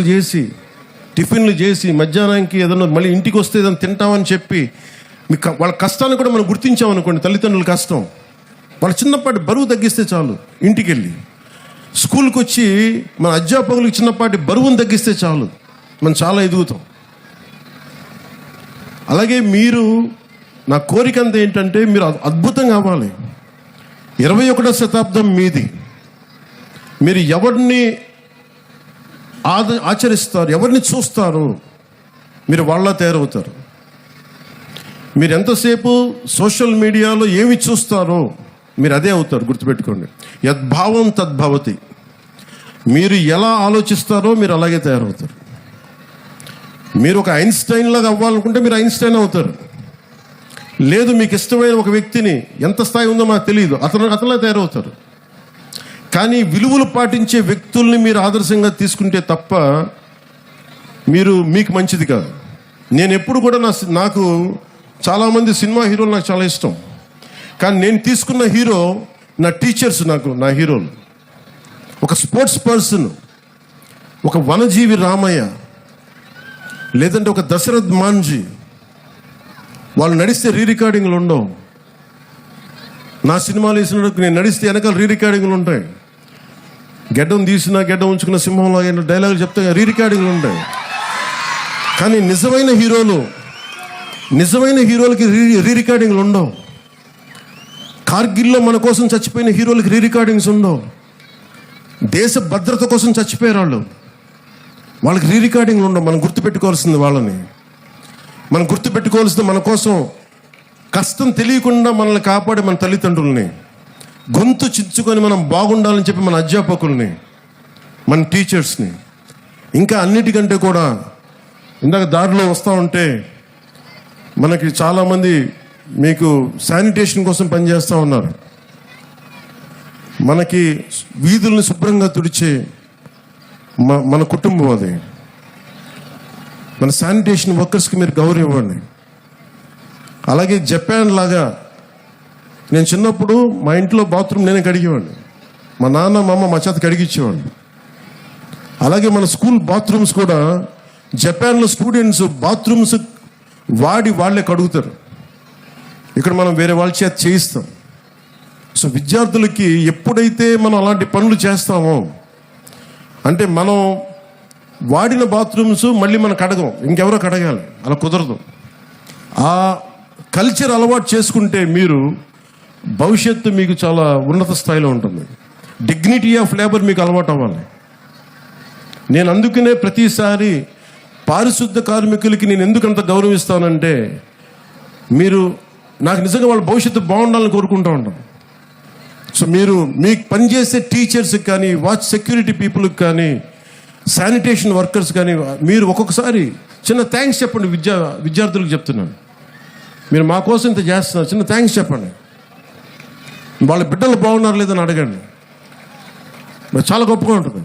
చేసి టిఫిన్లు చేసి మధ్యాహ్నానికి ఏదైనా మళ్ళీ ఇంటికి వస్తే ఏదైనా తింటామని చెప్పి వాళ్ళ కష్టాన్ని కూడా మనం గుర్తించామనుకోండి. తల్లిదండ్రుల కష్టం, వాళ్ళ చిన్నపాటి బరువు తగ్గిస్తే చాలు. ఇంటికి వెళ్ళి స్కూల్కి వచ్చి మన అధ్యాపకులకు చిన్నపాటి బరువును తగ్గిస్తే చాలు, మనం చాలా ఎదుగుతాం. అలాగే మీరు, నా కోరిక అంతా ఏంటంటే మీరు అద్భుతంగా అవ్వాలి. 21వ శతాబ్దం మీది. మీరు ఎవరిని ఆచరిస్తారు, ఎవరిని చూస్తారు, మీరు వాళ్ళ తయారవుతారు. మీరు ఎంతసేపు సోషల్ మీడియాలో ఏమి చూస్తారో మీరు అదే అవుతారు. గుర్తుపెట్టుకోండి, యద్భావం తద్భవతి. మీరు ఎలా ఆలోచిస్తారో మీరు అలాగే తయారవుతారు. మీరు ఒక ఐన్స్టైన్ లాగా అవ్వాలనుకుంటే మీరు ఐన్స్టైన్ అవుతారు. లేదు, మీకు ఇష్టమైన ఒక వ్యక్తిని, ఎంత స్థాయి ఉందో మాకు తెలియదు, అతనిలా తయారవుతారు. కానీ విలువలు పాటించే వ్యక్తుల్ని మీరు ఆదర్శంగా తీసుకుంటే తప్ప మీకు మంచిది కాదు. నేను ఎప్పుడు కూడా నాకు చాలామంది సినిమా హీరోలు నాకు చాలా ఇష్టం. కానీ నేను తీసుకున్న హీరో నా టీచర్స్, నా హీరోలు. ఒక స్పోర్ట్స్ పర్సన్, ఒక వనజీవి రామయ్య, లేదంటే ఒక దశరథ్ మాంజీ. వాళ్ళు నడిస్తే రికార్డింగ్లు ఉండవు. నా సినిమాలు వేసినప్పుడు నేను నడిస్తే వెనకాల రికార్డింగ్లు ఉంటాయి. గెడ్డం తీసినా గెడ్డం ఉంచుకున్న సింహంలో డైలాగులు చెప్తే రికార్డింగ్లు ఉంటాయి. కానీ నిజమైన హీరోలకి రికార్డింగ్లు ఉండవు. కార్గిల్లో మన కోసం చచ్చిపోయిన హీరోలకి రికార్డింగ్స్ ఉండవు. దేశ భద్రత కోసం చచ్చిపోయారు వాళ్ళకి రికార్డింగ్లు ఉండవు. మనం గుర్తుపెట్టుకోవాల్సింది వాళ్ళని. మనం గుర్తుపెట్టుకోవాల్సింది మన కోసం కష్టం తెలియకుండా మనల్ని కాపాడే మన తల్లిదండ్రుల్ని, గొంతు చించుకొని మనం బాగుండాలని చెప్పి మన అధ్యాపకుల్ని, మన టీచర్స్ని. ఇంకా అన్నిటికంటే కూడా ఇందాక దారిలో వస్తూ ఉంటే మనకి చాలామంది మీకు శానిటేషన్ కోసం పనిచేస్తూ ఉన్నారు. మనకి వీధుల్ని శుభ్రంగా తుడిచే మన కుటుంబం అది. మన శానిటేషన్ వర్కర్స్కి మీరు గౌరవం ఇవ్వండి. అలాగే జపాన్ లాగా, నేను చిన్నప్పుడు మా ఇంట్లో బాత్రూమ్ నేనే కడిగేవాడిని. మా నాన్న మా అమ్మ మా చేత కడిగిచ్చేవాడిని. అలాగే మన స్కూల్ బాత్రూమ్స్ కూడా జపాన్లో స్టూడెంట్స్ బాత్రూమ్స్ వాళ్ళే కడుగుతారు. ఇక్కడ మనం వేరే వాళ్ళ చేత చేయిస్తాం. సో విద్యార్థులకి ఎప్పుడైతే మనం అలాంటి పనులు చేస్తామో, అంటే మనం వాడిన బాత్రూమ్స్ మళ్ళీ మనం కడగం, ఇంకెవరో కడగాలి, అలా కుదరదు. ఆ కల్చర్ అలవాటు చేసుకుంటే మీరు భవిష్యత్తు మీకు చాలా ఉన్నత స్థాయిలో ఉంటుంది. డిగ్నిటీ ఆఫ్ లేబర్ మీకు అలవాటు అవ్వాలి. నేను అందుకనే ప్రతిసారి పారిశుద్ధ కార్మికులకి నేను ఎందుకంత గౌరవిస్తానంటే, మీరు నాకు నిజంగా వాళ్ళ భవిష్యత్తు బాగుండాలని కోరుకుంటూ ఉంటాను. సో మీకు పనిచేసే టీచర్స్కి కానీ, వాచ్ సెక్యూరిటీ పీపుల్కి కానీ, శానిటేషన్ వర్కర్స్ కానీ మీరు ఒక్కొక్కసారి చిన్న థ్యాంక్స్ చెప్పండి. విద్యార్థులకు చెప్తున్నాను, మీరు మా కోసం ఇంత చేస్తున్నారు, చిన్న థ్యాంక్స్ చెప్పండి. వాళ్ళ బిడ్డలు బాగున్నారు లేదని అడగండి. చాలా గొప్పగా ఉంటుంది.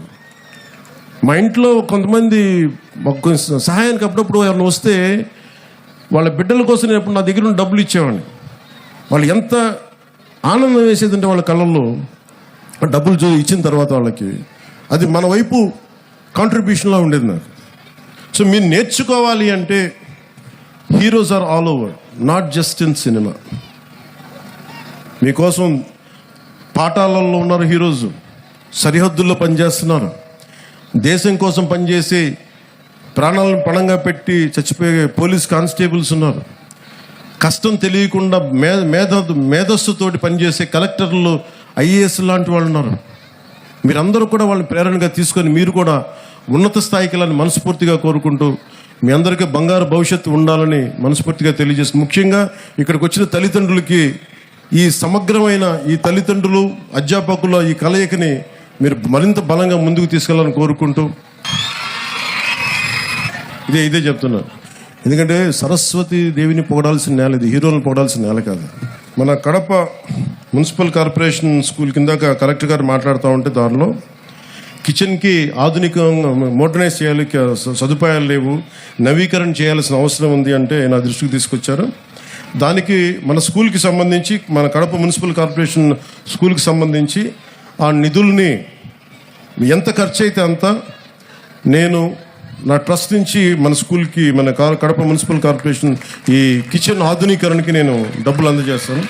మా ఇంట్లో కొంతమంది సహాయానికి అప్పుడప్పుడు ఎవరైనా వస్తే వాళ్ళ బిడ్డల కోసం నేను ఎప్పుడు నా దగ్గర ఉన్న డబ్బులు ఇచ్చేవాడిని. వాళ్ళు ఎంత ఆనందం వేసేదంటే వాళ్ళ కళ్ళల్లో డబ్బులు ఇచ్చిన తర్వాత వాళ్ళకి అది మన వైపు కాంట్రిబ్యూషన్లా ఉండేది నాకు. సో మీరు నేర్చుకోవాలి అంటే heroes are all over, not just in cinema. మీకోసం పాఠాలలో ఉన్నారు హీరోస్, సరిహద్దుల్లో పనిచేస్తున్నారు, దేశం కోసం పనిచేసి ప్రాణాలను పణంగా పెట్టి చచ్చిపోయే పోలీస్ కానిస్టేబుల్స్ ఉన్నారు, కష్టం తెలియకుండా మేధస్సుతోటి పనిచేసే కలెక్టర్లు, ఐఏఎస్ లాంటి వాళ్ళు ఉన్నారు. మీరందరూ కూడా వాళ్ళని ప్రేరణగా తీసుకొని మీరు కూడా ఉన్నత స్థాయికి వెళ్ళాలని మనస్ఫూర్తిగా కోరుకుంటూ, మీ అందరికీ బంగారు భవిష్యత్తు ఉండాలని మనస్ఫూర్తిగా తెలియజేసి, ముఖ్యంగా ఇక్కడికి వచ్చిన తల్లిదండ్రులకి ఈ సమగ్రమైన ఈ తల్లిదండ్రులు అధ్యాపకుల ఈ కలయికని మీరు మరింత బలంగా ముందుకు తీసుకెళ్ళాలని కోరుకుంటూ ఇదే చెప్తున్నాను. ఎందుకంటే సరస్వతి దేవిని పొగడాల్సిన నేల ఇది, హీరోలను పొగడాల్సిన నేల కాదు. మన కడప మున్సిపల్ కార్పొరేషన్ స్కూల్ కిందాక కలెక్టర్ గారు మాట్లాడుతూ ఉంటే దానిలో కిచెన్కి ఆధునికంగా మోడర్నైజ్ చేయాలి, సదుపాయాలు లేవు, నవీకరణ చేయాల్సిన అవసరం ఉంది అంటే నా దృష్టికి తీసుకొచ్చారు. దానికి మన స్కూల్కి సంబంధించి, మన కడప మున్సిపల్ కార్పొరేషన్ స్కూల్కి సంబంధించి ఆ నిధుల్ని ఎంత ఖర్చు అయితే అంత నేను నా ట్రస్ట్ నుంచి మన స్కూల్కి, మన కడప మున్సిపల్ కార్పొరేషన్ ఈ కిచెన్ ఆధునీకరణకి నేను డబ్బులు అందజేస్తాను.